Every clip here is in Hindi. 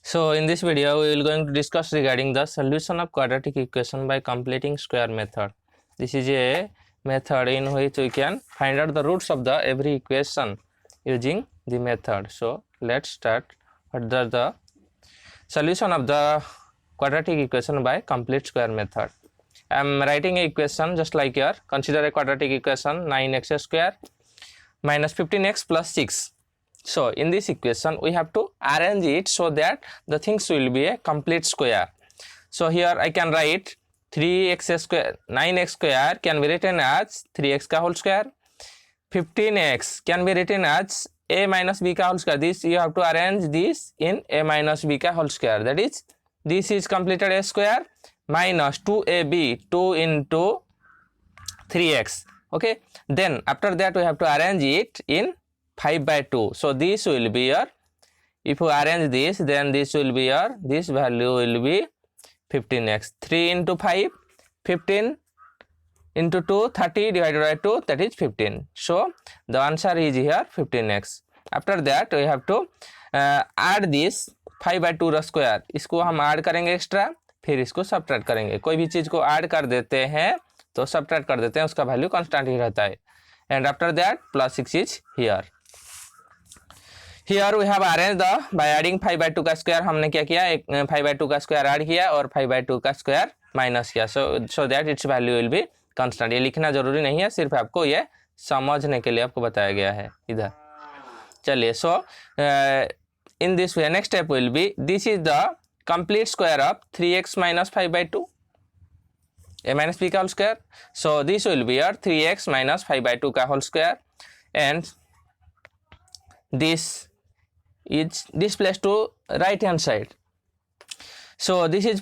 So in this video we will going to discuss regarding the solution of quadratic equation by completing square method. This is a method in which we can find out the roots of the every equation using the method. So let's start. What are the solution of the quadratic equation by complete square method? I am writing a equation just like here. Consider a quadratic equation 9x square minus 15x plus 6. So in this equation we have to arrange it so that the things will be a complete square. So here I can write 3x square, 9x square can be written as 3x ka whole square. 15x can be written as a minus b ka whole square. This you have to arrange this in a minus b ka whole square. That is, this is completed a square minus 2ab, 2 into 3x. Okay, then after that we have to arrange it in 5 by 2. So this will be your, if you arrange this, then this will be your, this value will be 15x. 3 into 5, 15 into 2, 30 divided by 2, that is 15. So the answer is here 15x. After that we have to add this 5 by 2 square. इसको हम ऐड करेंगे एक्स्ट्रा, फिर इसको सब्ट्रैक्ट करेंगे. कोई भी चीज़ को ऐड कर देते हैं तो सब्ट्रैक्ट कर देते हैं, उसका वैल्यू कांस्टेंट ही रहता है. And after that plus 6 is here. Here we have arrange the by adding 5 by 2 का स्क्वायर. हमने क्या किया, एक 5 by 2 का स्क्वायर ऐड किया और 5 by 2 का स्क्वायर माइनस किया. So that it's value will be constant. ये लिखना जरूरी नहीं है, सिर्फ आपको ये समझने के लिए आपको बताया गया है इधर. चलिए, so in this way next step will be, this is the complete square of 3x minus 5 by 2, a minus b का whole square. So this will be your 3x minus 5 by 2 का whole square, and this is displaced to right hand side. So this is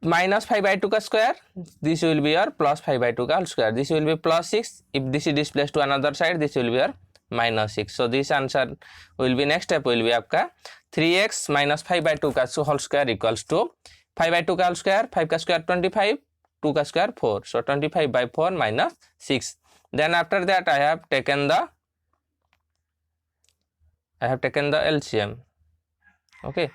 minus 5 by 2 का square, this will be your plus 5 by 2 का whole square. This will be plus 6. If this is displaced to another side, this will be your minus 6. So this answer will be, next step will be आपका 3x minus 5 by 2 का whole square equals to 5 by 2 का whole square, 5 का square 25, 2 का square 4. So 25 by 4 minus 6. Then after that I have taken the LCM. Okay,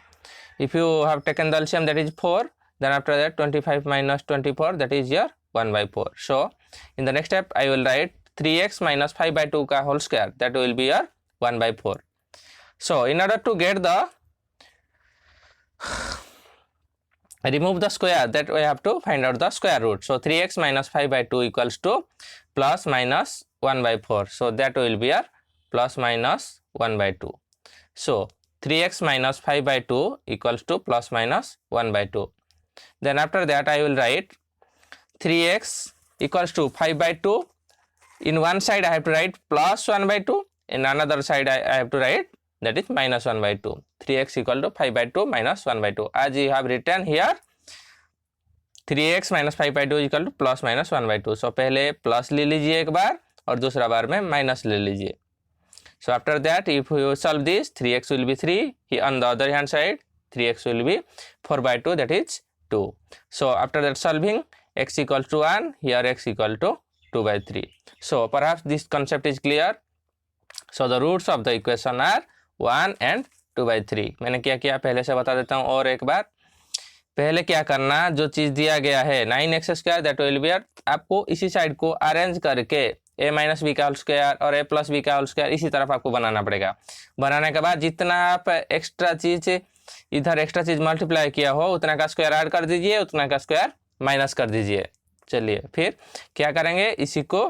if you have taken the LCM, that is 4. Then after that 25 minus 24, that is your 1 by 4. So in the next step I will write 3x minus 5 by 2 का whole square, that will be your 1 by 4. So in order to get the remove the square, that we have to find out the square root. So 3x minus 5 by 2 equals to plus minus 1 by 4. So that will be your plus minus 1 by 2. So 3x minus 5 by 2 equals to plus minus 1 by 2. Then after that I will write 3x equals to 5 by 2. In one side I have to write plus 1 by 2. In another side I have to write, that is minus 1 by 2. 3x equal to 5 by 2 minus 1 by 2. As you have written here, 3x minus 5 by 2 equal to plus minus 1 by 2. So पहले plus ले लीजिए एक बार और दूसरा बार में minus ले लीजिए. So after that if you solve this, 3x will be 3. Here on the other hand side, 3x will be 4 by 2, that is 2. So after that solving, x equal to 1, here x equal to 2 by 3. So perhaps this concept is clear. So the roots of the equation are 1 and 2 by 3. मैंने क्या किया पहले से बता देता हूँ और एक बार. पहले क्या करना, जो चीज़ दिया गया है 9x square, that will be, आपको इसी साइड को अरेंज करके a माइनस बी का होल स्क्वायर और a प्लस बी का होल स्क्वायर इसी तरफ आपको बनाना पड़ेगा. बनाने के बाद जितना आप एक्स्ट्रा चीज़ इधर एक्स्ट्रा चीज़ मल्टीप्लाई किया हो उतना का स्क्वायर ऐड कर दीजिए, उतना का स्क्वायर माइनस कर दीजिए. चलिए फिर क्या करेंगे, इसी को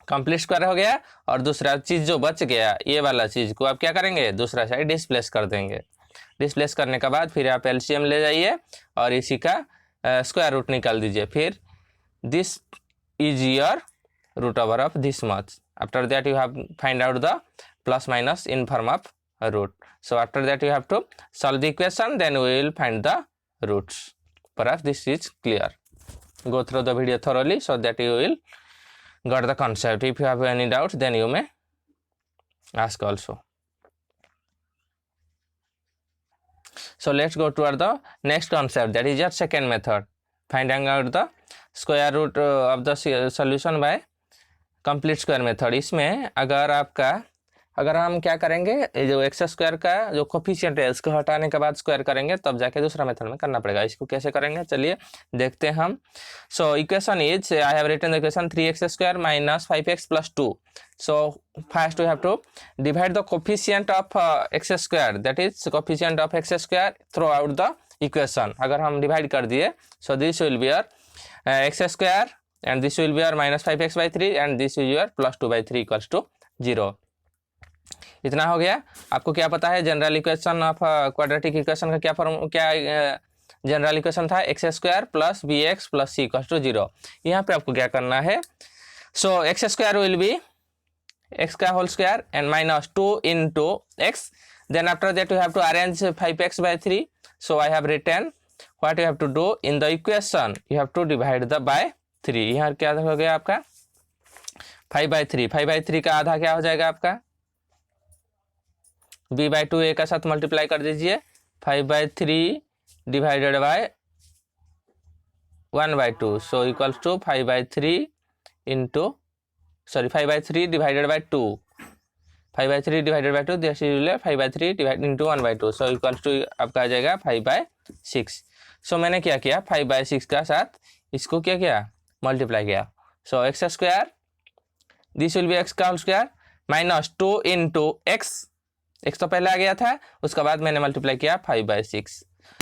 कंप्लीट स्क्वायर हो गया और दूसरा चीज़ जो बच गया, ये वाला चीज़ को आप क्या करेंगे, दूसरा साइड डिस्प्लेस कर देंगे. डिस्प्लेस करने के बाद फिर आप एलसीएम ले जाइए और इसी का स्क्वायर रूट निकाल दीजिए. फिर this is your root over of this much. After that you have find out the plus minus in form of root. So after that you have to solve the equation, then we will find the roots. Perhaps this is clear. Go through the video thoroughly so that you will got the concept. If you have any doubts, then you may ask also. So let's go toward the next concept, that is your second method, finding out the square root of the solution by complete square method. इसमें अगर आपका अगर हम क्या करेंगे, ये जो एक्स स्क्वायर का जो कोफिशिएंट है इसको हटाने के बाद स्क्वायर करेंगे तब जाके दूसरा मेथड में करना पड़ेगा। इसको कैसे करेंगे चलिए देखते हैं हम। So equation is I have written the equation 3x square minus 5x plus 2। So first we have to divide the coefficient of X square, that is coefficient of X square throughout the equation. अगर हम डिवाइड कर दिए so this will be your X square and this will be your minus 5x by 3 and this is your plus 2 by 3 equals to 0। इतना हो गया। आपको क्या पता है general equation of quadratic equation का क्या जनरल इक्वेशन था, x square plus b x plus c equals to 0। यहाँ पे आपको क्या करना है, so x square will be x का whole square and minus 2 into x, then after that you have to arrange 5x by 3। so I have written what you have to do in the equation, you have to divide the by 3। यहाँ क्या हो गया आपका 5/3, 5/3 का आधा क्या हो जाएगा आपका b/2 a का साथ मल्टीप्लाई कर दीजिए, 5/3 divided by 1/2 so equals to 5/3 into 5/3 divided by 2, 5/3 divided by 2 this is 5/3 divide into 1/2 so equals to आपका आ जाएगा 5/6। सो मैंने क्या किया 5/6 का साथ इसको क्या किया मल्टीप्लाई किया। So x square this will be x का whole square minus 2 into x, x तो पहले आ गया था उसके बाद मैंने मल्टीप्लाई किया 5/6।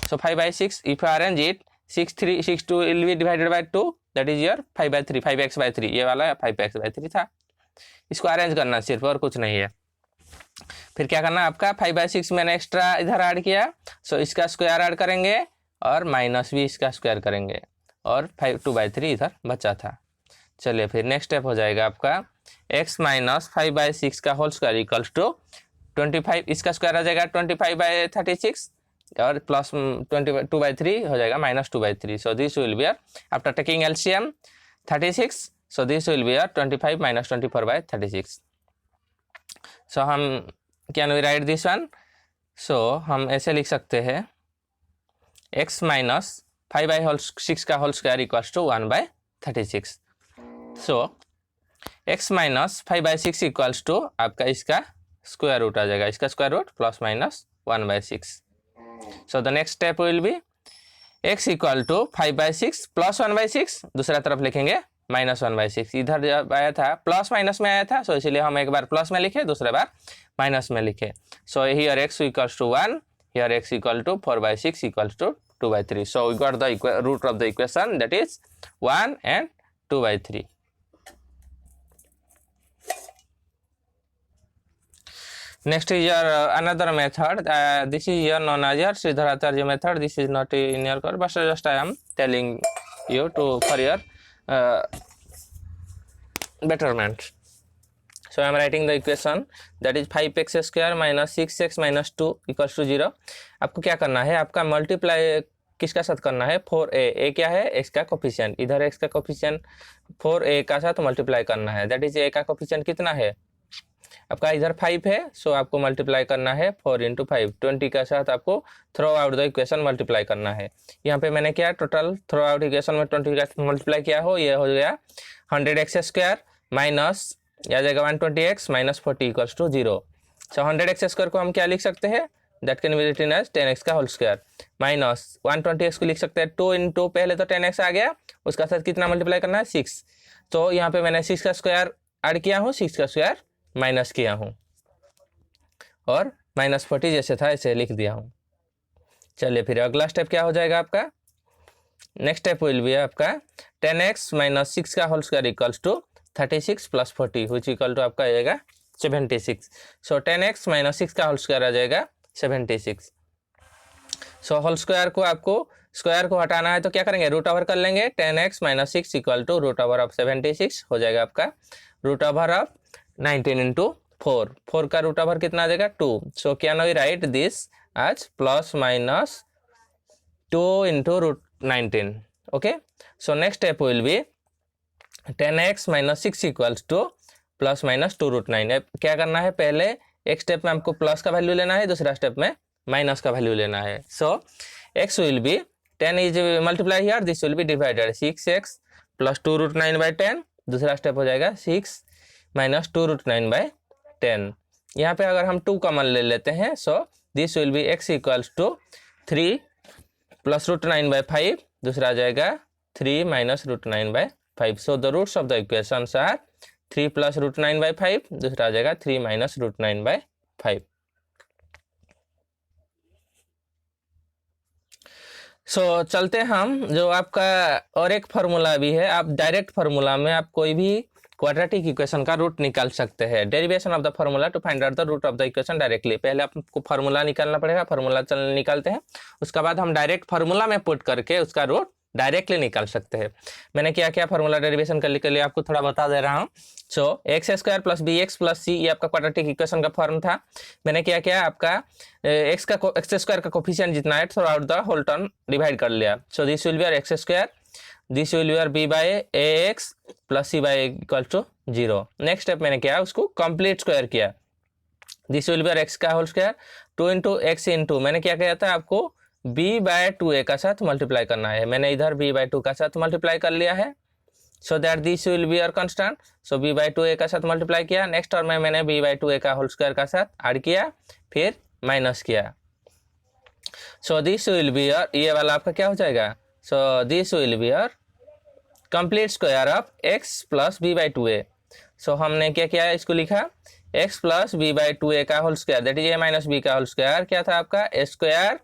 सो 5/6 if arrange it 6 2 will be divided by 2 that is your 5/3, 5x/3 ये वाला 5x/3 था। इसको अरेंज करना सिर्फ और कुछ नहीं है। फिर क्या करना आपका 5/6 मैंने एक्स्ट्रा इधर ऐड किया, सो इसका स्क्वायर ऐड करेंगे और माइनस भी इसका स्क्वायर करेंगे और 2/3 इधर बचा था। चलिए फिर नेक्स्ट स्टेप हो जाएगा आपका x माइनस 5/6 का होल स्क्वायर इक्वल्स टू 25, इसका स्क्वायर आ जाएगा 25/36 और प्लस 2/3 हो जाएगा minus 2/3। So this will be after taking LCM 36, so this will be 25 minus 24/36। So हम can we write this one, so हम ऐसे लिख सकते हैं x माइनस 5/6 का whole square equals to 1/36। So x minus 5/6 equals to आपका इसका स्क्वायर रूट आ जाएगा, इसका square root plus minus 1/6। So the next step will be x equal to 5/6 plus 1/6, दूसरा तरफ लिखेंगे माइनस 1/6। इधर जब आया था प्लस माइनस में आया था, सो इसलिए हम एक बार प्लस में लिखे दूसरे बार माइनस में लिखे। So here x equals to 1, here x equal to 4/6 equals to 2/3। So we got the root of the equation, that is 1 and 2/3. Next is your another method. This is your known as your Sridharacharya method. This is not in your course, but just I am telling you to for your betterment. So I am writing the equation that is 5x square minus 6x minus 2 equals to 0। आपको क्या करना है, आपका मल्टीप्लाई किसका साथ करना है 4a, a क्या है x का कोफिशिएंट, इधर x का कोफिशिएंट 4a का साथ मल्टीप्लाई करना है, दैट इज a का कोफिशिएंट कितना है आपका इधर 5 है, सो आपको मल्टीप्लाई करना है 4 into 5, 20 का साथ आपको throughout the equation multiply करना है। यहाँ पे मैंने क्या टोटल थ्रो आउट इक्वेशन में 20 का मल्टीप्लाई किया हो, ये हो गया 100x स्क्वायर माइनस आ जाएगा 120x minus 40 equals to 0। So 100x square को हम क्या लिख सकते हैं, that can be written as 10x का होल स्क्वायर माइनस 120x को लिख सकते हैं 2 into पहले तो 10x आ गया, उसका साथ कितना मल्टीप्लाई करना है 6, तो यहाँ पे मैंने 6 का स्क्वायर ऐड किया हूँ, 6 का स्क्वायर माइनस किया हूँ और माइनस 40 जैसे था ऐसे लिख दिया हूँ। चलिए फिर अगला स्टेप क्या हो जाएगा आपका, नेक्स्ट स्टेप विल बी आपका 10x माइनस 6 का whole square equals to 36 plus 40 which equal to आपका आ जाएगा 76। सो 10x माइनस 6 का होल स्क्वायर आ जाएगा 76। सो होल स्क्वायर को आपको स्क्वायर को हटाना है तो क्या करेंगे, रूट ओवर कर लेंगे, 10x minus 6 equal to root over of 76 हो जाएगा आपका रूट ओवर ऑफ 19 into 4, 4 का रूट ओवर कितना आ जाएगा 2। So can we write this as plus minus 2 into root 19। Okay, so next step will be 10x minus 6 equals to plus minus 2 root 9। क्या करना है, पहले एक स्टेप में हमको प्लस का वैल्यू लेना है, दूसरा स्टेप में माइनस का वैल्यू लेना है। So x will be 10 is multiply here, this will be divided 6x plus 2 root 9 by 10, दूसरा स्टेप हो जाएगा 6 माइनस 2 रूट 9 बाई 10। यहाँ पे अगर हम 2 कॉमन ले लेते हैं, so this will be x equals to 3 plus root 9/5, दूसरा आ जाएगा 3 minus root 9/5। So the roots of the equations are 3 plus root 9/5, दूसरा आ जाएगा 3 माइनस रूट 9/5। सो चलते हम जो आपका और एक फार्मूला भी है, आप डायरेक्ट फार्मूला में आप कोई भी क्वाड्रेटिक इक्वेशन का रूट निकाल सकते हैं। Derivation of the formula to find out the root of the equation directly. पहले आपको फार्मूला निकालना पड़ेगा, फार्मूला निकालते हैं, उसके बाद हम डायरेक्ट फार्मूला में पुट करके उसका रूट डायरेक्टली निकाल सकते हैं। मैंने क्या क्या फार्मूला डेरिवेशन करने के लिए आपको थोड़ा बता दे रहा हूँ। So x square plus b x plus c, ये आपका क्वाड्रेटिक इक्वेशन का फॉर्म था। मैंने क्या किया, आपका एक्स स्क्वायर का कोफिशिएंट जितना है throughout the whole term divide कर लिया। So this will be X square, this will be B by A X plus C by equal to 0। Next step मैंने किया, उसको कंप्लीट स्क्वायर किया। दिस विल बी एक्स का whole square 2 into X into, मैंने क्या किया था, आपको b/2a का साथ मल्टीप्लाई करना है। मैंने इधर b/2 का साथ मल्टीप्लाई कर लिया है, so that this will be your constant. So b/2a का साथ मल्टीप्लाई किया। नेक्स्ट टर्म में मैंने b/2a का होल स्क्वायर का साथ ऐड किया, फिर माइनस किया। So this will be your, ये वाला आपका क्या हो जाएगा, so this will be your complete square of x plus b/2a। सो हमने क्या किया, इसको लिखा x प्लस b/2a का whole square, that is a minus b का होल स्क्वायर। क्या था आपका, a square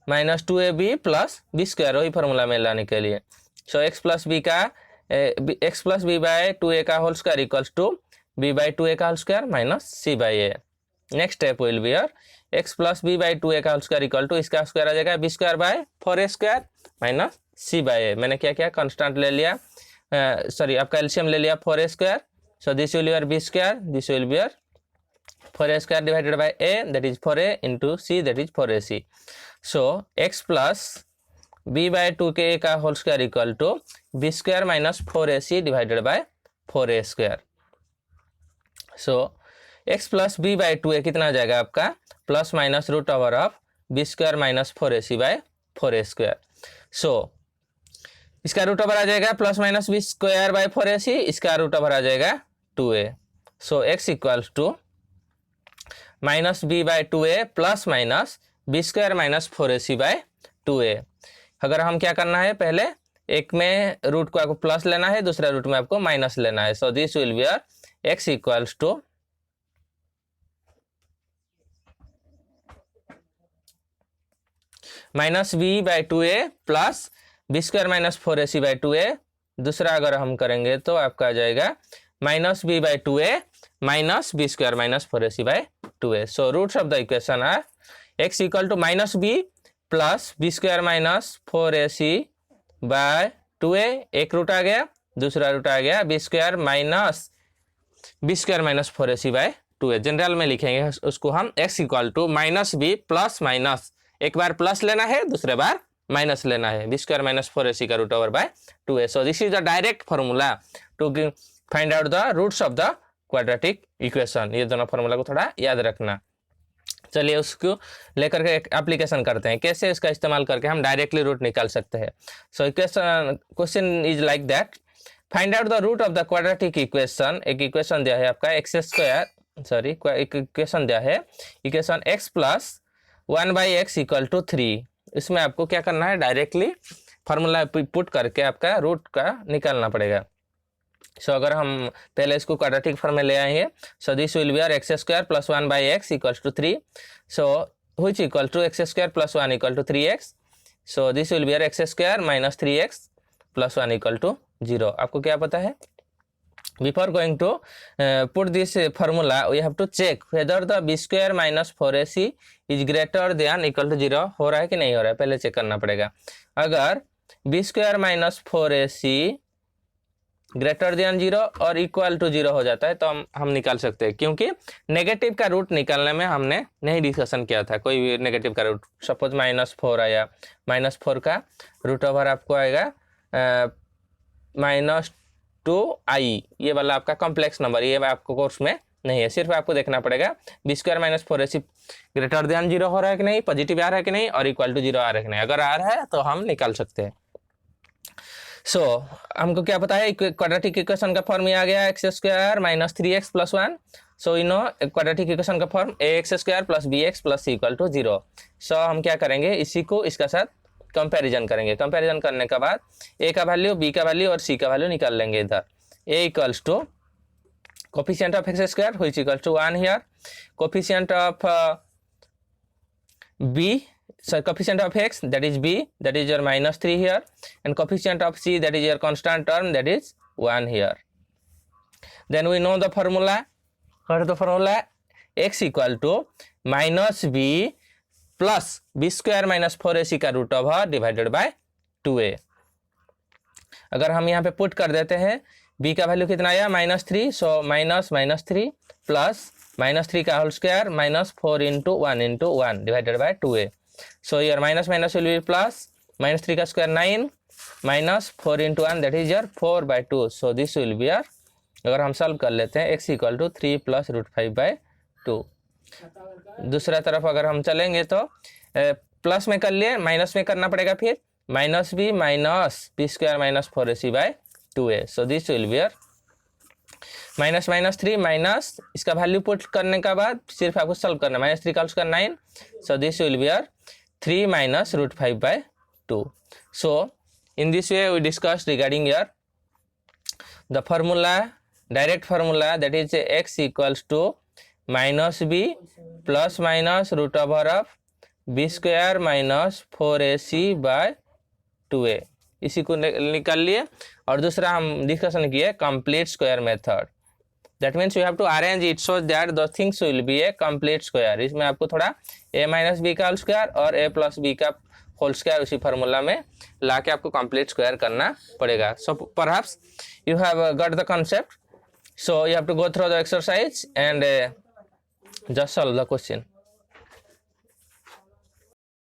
minus 2ab plus B square, वही फॉर्मूला में लाने के लिए। सो x प्लस b का x प्लस b/2a का whole square equals to b/2a का whole square minus c/a। Next step will be your x plus b/2a का होल स्क्वायर इक्वल टू, इसका स्क्वायर आ जाएगा b square by 4a square minus c/a। मैंने क्या किया, कांस्टेंट ले लिया, सॉरी आपका एलसीएम ले लिया 4a square. So this will be b square, this will be 4a square divided by a, that is 4a into c, that is 4ac। So x plus b/2a का whole square equal to b square minus 4ac divided by 4a square. So x plus b/2a कितना आ जाएगा आपका, plus minus root over of b square minus 4ac by 4a square. So इसका रूट ओवर आ जाएगा plus minus b square by 4ac, इसका रूट ओवर आ जाएगा 2a। So x equals to minus b/2a plus minus b square minus 4ac by 2a। अगर हम क्या करना है, पहले एक में रूट को आपको प्लस लेना है, दूसरा रूट में आपको माइनस लेना है। So this will be x equals to minus b/2a plus b square minus 4ac by 2a। दूसरा अगर हम करेंगे तो आपका आ जाएगा minus b/2a minus b square minus 4ac by 2a। So roots of the equation are x equal to minus b plus b square minus 4ac by 2a, एक रूट आ गया, दूसरा रूट आ गया b square minus 4ac by 2a। General में लिखेंगे उसको हम x equal to minus b plus minus, एक बार प्लस लेना है, दूसरे बार माइनस लेना है, b स्क्वायर माइनस 4ac का root over by 2a। So this is the direct formula to find out the roots of the quadratic equation. ये दोनों फॉर्मूला को थोड़ा याद रखना। चलिए उसको लेकर के एक एप्लीकेशन करते हैं, कैसे इसका इस्तेमाल करके हम डायरेक्टली रूट निकाल सकते हैं। So equation question is like that, find out the root of the quadratic equation. एक इक्वेशन दिया है आपका एक्स स्क्वायर, सॉरी एक इक्वेशन दिया है, equation x plus 1/x equal to 3। इसमें आपको क्या करना है, डायरेक्टली फार्मूला पुट करके आपका रूट का निकालना पड़ेगा। सो अगर हम पहले इसको क्वाड्रेटिक फॉर्म में ले आएंगे, so this will be x square plus 1/x equals to 3। So which equal to x square plus 1 equal to 3x। So this will be x square minus 3x plus 1 equal to 0। आपको क्या पता है, before going to put this formula we have to check whether the b square minus 4ac is greater than equal to 0 हो रहा है कि नहीं हो रहा है, पहले चेक करना पड़ेगा। अगर b square minus 4ac greater than 0 और इक्वल टू 0 हो जाता है तो हम निकाल सकते हैं, क्योंकि नेगेटिव का रूट निकालने में हमने नहीं डिस्कशन किया था कोई भी नेगेटिव का रूट। सपोज -4 आया, -4 का रूट ओवर आपको आएगा -2i, ये वाला आपका कॉम्प्लेक्स नंबर, ये आपको कोर्स में नहीं है, सिर्फ आपको देखना पड़ेगा b square minus 4ac greater than 0 हो रहा है कि नहीं, पॉजिटिव आ रहा है कि नहीं, और इक्वल टू 0 आ रहा है कि नहीं। अगर आ रहा है तो हम निकाल सकते हैं। सो हमको क्या पता है, क्वाड्रेटिक इक्वेशन का फॉर्म आ गया x square minus 3x plus 1। So you know quadratic equation का form ax² plus bx plus c equal to 0। So हम क्या करेंगे, इसी को इसका साथ कंपैरिजन करेंगे। कंपैरिजन करने के बाद a का वैल्यू, b का वैल्यू और c का वैल्यू निकाल लेंगे इधर। a equals to coefficient of x² which equal to 1 here, coefficient of b, so coefficient of x, that is b, that is your -3 here, and coefficient of c, that is your constant term, that is 1 here. Then we know the formula. What is the formula? x equal to minus b plus b square minus 4ac का root over divided by 2a। अगर हम यहाँ पे पुट कर देते हैं, b का वैल्यू कितना आया -3, सो -3 प्लस -3 का whole square minus 4 into 1 divided by 2a। So your minus will be plus, -3 का square 9 minus 4 into 1 that is your 4 by 2। So this will be your, अगर हम सॉल्व कर लेते हैं x equal to 3 plus √5 by 2। दूसरा तरफ अगर हम चलेंगे तो प्लस में कर लिए, माइनस में करना पड़ेगा, फिर minus b square minus 4ac by 2a। So this will be your -3 minus इसका वैल्यू पुट करने के बाद सिर्फ आपको सॉल्व करना, -3 का square 9। So this will be your 3 minus √5 by 2। So in this way we discuss regarding your the formula, direct formula, that is x equals to -b plus minus root over of b square minus 4ac by 2a। इसी को निकाल लिए। और दूसरा हम डिस्कशन किए complete square method, that means you have to arrange it so that the things will be a complete square. इसमें आपको थोड़ा a माइनस बी का होल स्क्वायर और a प्लस बी का होल स्क्वायर उसी फार्मूला में लाके आपको कंप्लीट स्क्वायर करना पड़ेगा। So perhaps you have got the concept, so you have to go through the exercise and just solve the question.